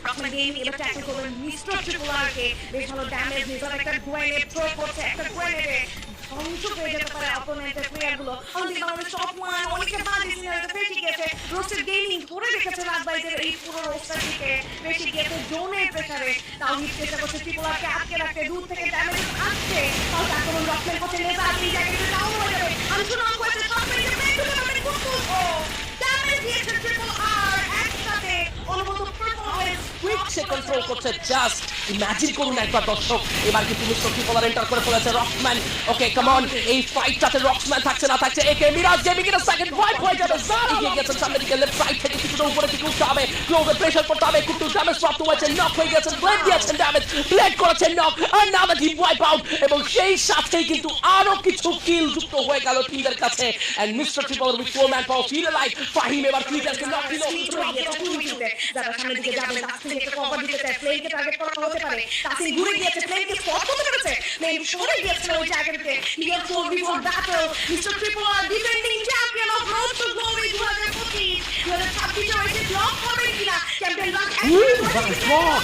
রকমান game এবার tackle করবেন mister ট্রিপলারকে বেশ ভালো ড্যামেজ নিজার একটা গ্রেনেড থ্রো করছে একটা গ্রেনেডে ধ্বংস হয়ে যেতে পারে অপোনেন্টের প্লেয়ারগুলো অন্যদিকে বাংলাদেশ টপ ওয়ান অনেকে বাদ সিনারিতে ফেসে গেছে রোস্টেড গেমিং ধরে রেখেছে রাজবাড়িদের এই পুরো রোস্টারটিকে বেশি গিয়েছে জোনের প্রেসারে তাও হিট চেষ্টা করছে ট্রিপলারকে আটকে রাখতে দূর থেকে ড্যামেজ আসছে তাও আক্রমণ রকমের করছে লেজার আপনি জায়গাটা ডাউন হয়ে যাবে আমি শুনে অঙ্ক হয়েছে টপ মেরে ব্রেক করতে পারবেন খুব ড্যামেজ দিয়েছে ট্রিপলার একসাথে অনুভূত পারফরম্যান্স সে কন্ট্রোল করছে জাস্ট ইমাজিন করুন একবার দর্শক এবার কিন্তু মিস্টার ট্রিপলার এন্টার করে ফেলেছে রকম্যান ওকে কাম অন এই ফাইটটাতে রকম্যান থাকছে না থাকছে একে মিরাজ গেমিং এর সেকেন্ড ওয়াইপ হয়ে যাবে এগিয়ে গেছেন সামনে দিকে লেফট সাইড থেকে কিছুটা উপরে দিকে উঠতে হবে ক্লোজে প্রেসার করতে হবে কিন্তু ড্যামেজ প্রাপ্ত হয়েছে নক হয়ে গেছেন ব্লেড দিয়েছেন ড্যামেজ ব্লেড করেছেন নক আর now the deep wipe out এবং সেই সাথেই কিন্তু আরো কিছু কিল যুক্ত হয়ে গেল টিমদের কাছে and mister tripler with 4 man power feel like Fahim এবার ক্লিয়ারকে নক দিল যারা সামনের দিকে যাবে তাসিন একটা কভার দিতে চায় ফ্লেমকে টার্গেট করা হতে পারে তাসিন ঘুরে গিয়েছে ফ্লেমকে স্পট করতে পেরেছে ফ্লেম সরে গিয়েছে ওই জায়গাটাতে clear 4v4 battle mister Tripler defending champion of road to Glory 2025 2026 A block হবে কিনা চ্যাম্পিয়ন ব্লক